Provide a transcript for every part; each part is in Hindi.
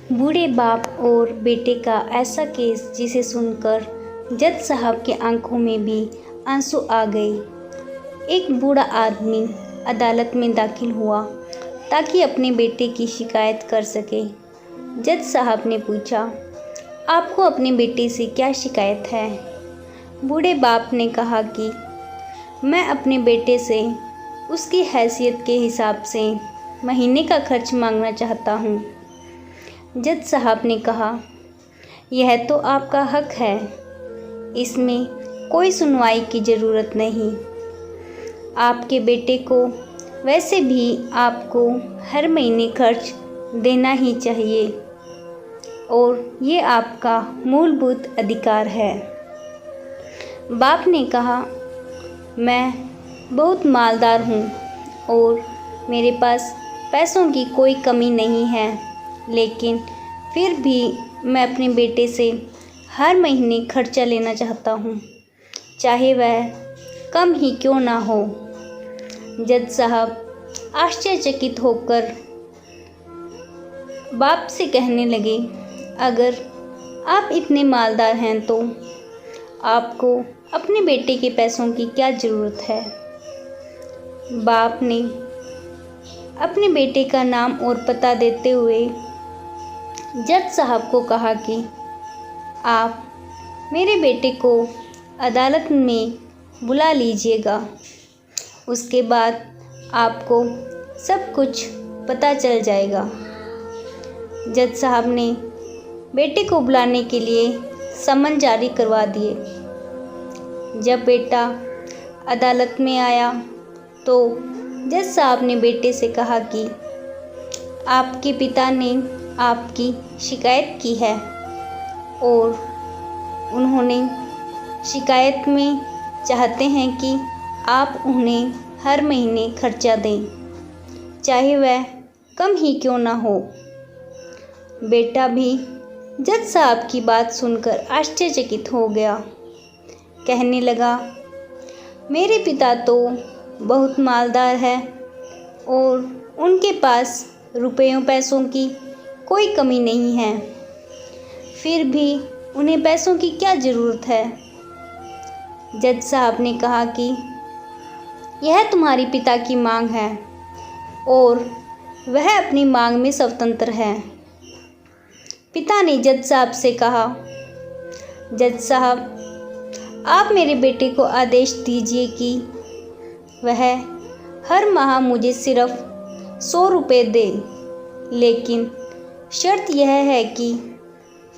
बूढ़े बाप और बेटे का ऐसा केस जिसे सुनकर जज साहब के आंखों में भी आंसू आ गए। एक बूढ़ा आदमी अदालत में दाखिल हुआ ताकि अपने बेटे की शिकायत कर सके। जज साहब ने पूछा, आपको अपने बेटे से क्या शिकायत है? बूढ़े बाप ने कहा कि मैं अपने बेटे से उसकी हैसियत के हिसाब से महीने का खर्च मांगना चाहता हूँ। जज साहब ने कहा, यह तो आपका हक है, इसमें कोई सुनवाई की ज़रूरत नहीं। आपके बेटे को वैसे भी आपको हर महीने खर्च देना ही चाहिए और ये आपका मूलभूत अधिकार है। बाप ने कहा, मैं बहुत मालदार हूँ और मेरे पास पैसों की कोई कमी नहीं है, लेकिन फिर भी मैं अपने बेटे से हर महीने खर्चा लेना चाहता हूँ, चाहे वह कम ही क्यों ना हो। जज साहब आश्चर्यचकित होकर बाप से कहने लगे, अगर आप इतने मालदार हैं तो आपको अपने बेटे के पैसों की क्या ज़रूरत है? बाप ने अपने बेटे का नाम और पता देते हुए जज साहब को कहा कि आप मेरे बेटे को अदालत में बुला लीजिएगा, उसके बाद आपको सब कुछ पता चल जाएगा। जज साहब ने बेटे को बुलाने के लिए समन जारी करवा दिए। जब बेटा अदालत में आया तो जज साहब ने बेटे से कहा कि आपके पिता ने आपकी शिकायत की है और उन्होंने शिकायत में चाहते हैं कि आप उन्हें हर महीने खर्चा दें, चाहे वह कम ही क्यों ना हो। बेटा भी जज साहब की बात सुनकर आश्चर्यचकित हो गया। कहने लगा, मेरे पिता तो बहुत मालदार है और उनके पास रुपयों पैसों की कोई कमी नहीं है, फिर भी उन्हें पैसों की क्या ज़रूरत है? जज साहब ने कहा कि यह तुम्हारी पिता की मांग है और वह अपनी मांग में स्वतंत्र है। पिता ने जज साहब से कहा, जज साहब, आप मेरे बेटे को आदेश दीजिए कि वह हर माह मुझे सिर्फ 100 रुपये दे, लेकिन शर्त यह है कि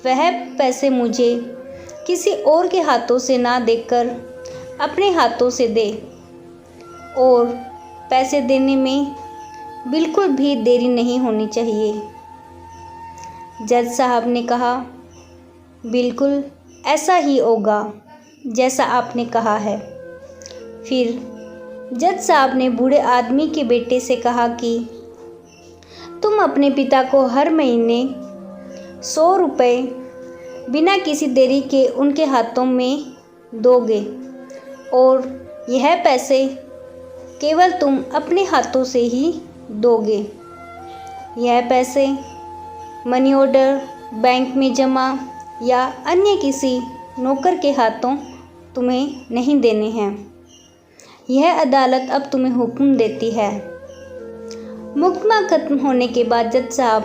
वह पैसे मुझे किसी और के हाथों से ना देकर अपने हाथों से दे और पैसे देने में बिल्कुल भी देरी नहीं होनी चाहिए। जज साहब ने कहा, बिल्कुल ऐसा ही होगा जैसा आपने कहा है। फिर जज साहब ने बूढ़े आदमी के बेटे से कहा कि तुम अपने पिता को हर महीने 100 रुपये बिना किसी देरी के उनके हाथों में दोगे और यह पैसे केवल तुम अपने हाथों से ही दोगे। यह पैसे मनी ऑर्डर, बैंक में जमा या अन्य किसी नौकर के हाथों तुम्हें नहीं देने हैं। यह अदालत अब तुम्हें हुक्म देती है। मुकदमा खत्म होने के बाद जज साहब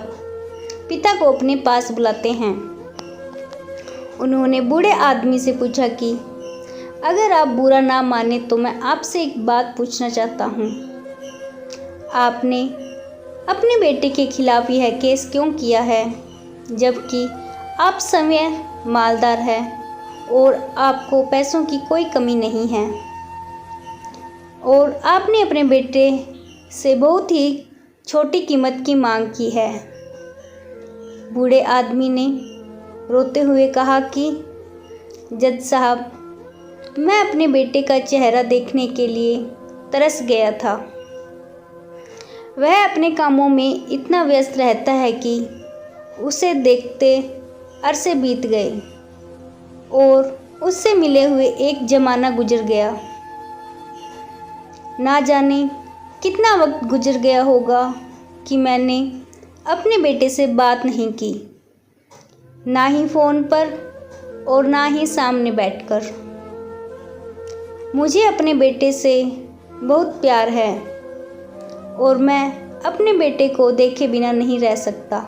पिता को अपने पास बुलाते हैं। उन्होंने बूढ़े आदमी से पूछा कि अगर आप बुरा ना माने तो मैं आपसे एक बात पूछना चाहता हूँ। आपने अपने बेटे के खिलाफ यह केस क्यों किया है, जबकि आप स्वयं मालदार हैं और आपको पैसों की कोई कमी नहीं है और आपने अपने बेटे से बहुत ही छोटी कीमत की मांग की है? बूढ़े आदमी ने रोते हुए कहा कि जज साहब, मैं अपने बेटे का चेहरा देखने के लिए तरस गया था। वह अपने कामों में इतना व्यस्त रहता है कि उसे देखते अरसे बीत गए और उससे मिले हुए एक ज़माना गुजर गया। ना जाने कितना वक्त गुजर गया होगा कि मैंने अपने बेटे से बात नहीं की। ना ही फ़ोन पर और ना ही सामने बैठकर। मुझे अपने बेटे से बहुत प्यार है और मैं अपने बेटे को देखे बिना नहीं रह सकता।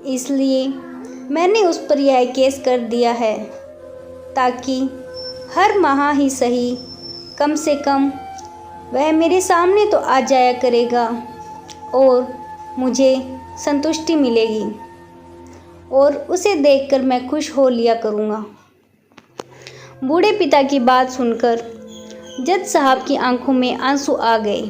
इसलिए मैंने उस पर यह केस कर दिया है ताकि हर माह ही सही कम से कम वह मेरे सामने तो आ जाया करेगा और मुझे संतुष्टि मिलेगी और उसे देखकर मैं खुश हो लिया करूँगा। बूढ़े पिता की बात सुनकर जज साहब की आंखों में आंसू आ गए।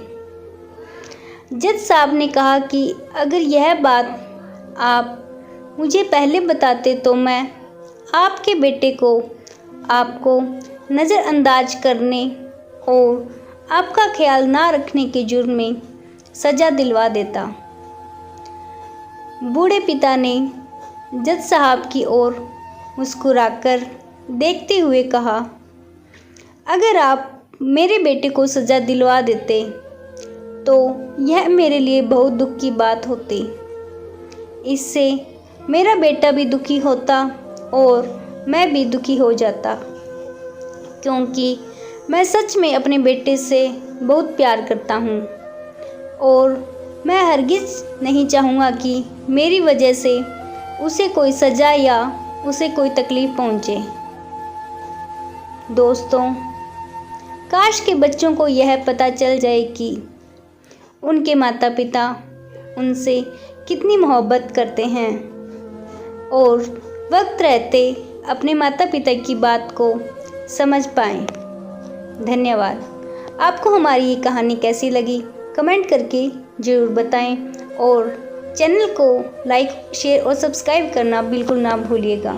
जज साहब ने कहा कि अगर यह बात आप मुझे पहले बताते तो मैं आपके बेटे को आपको नज़रअंदाज करने और आपका ख्याल ना रखने के जुर्म में सज़ा दिलवा देता। बूढ़े पिता ने जज साहब की ओर मुस्कुराकर देखते हुए कहा, अगर आप मेरे बेटे को सज़ा दिलवा देते तो यह मेरे लिए बहुत दुख की बात होती। इससे मेरा बेटा भी दुखी होता और मैं भी दुखी हो जाता, क्योंकि मैं सच में अपने बेटे से बहुत प्यार करता हूँ और मैं हरगिज़ नहीं चाहूँगा कि मेरी वजह से उसे कोई सज़ा या उसे कोई तकलीफ़ पहुँचे। दोस्तों, काश के बच्चों को यह पता चल जाए कि उनके माता पिता उनसे कितनी मोहब्बत करते हैं और वक्त रहते अपने माता पिता की बात को समझ पाएं। धन्यवाद। आपको हमारी ये कहानी कैसी लगी कमेंट करके ज़रूर बताएं और चैनल को लाइक, शेयर और सब्सक्राइब करना बिल्कुल ना भूलिएगा।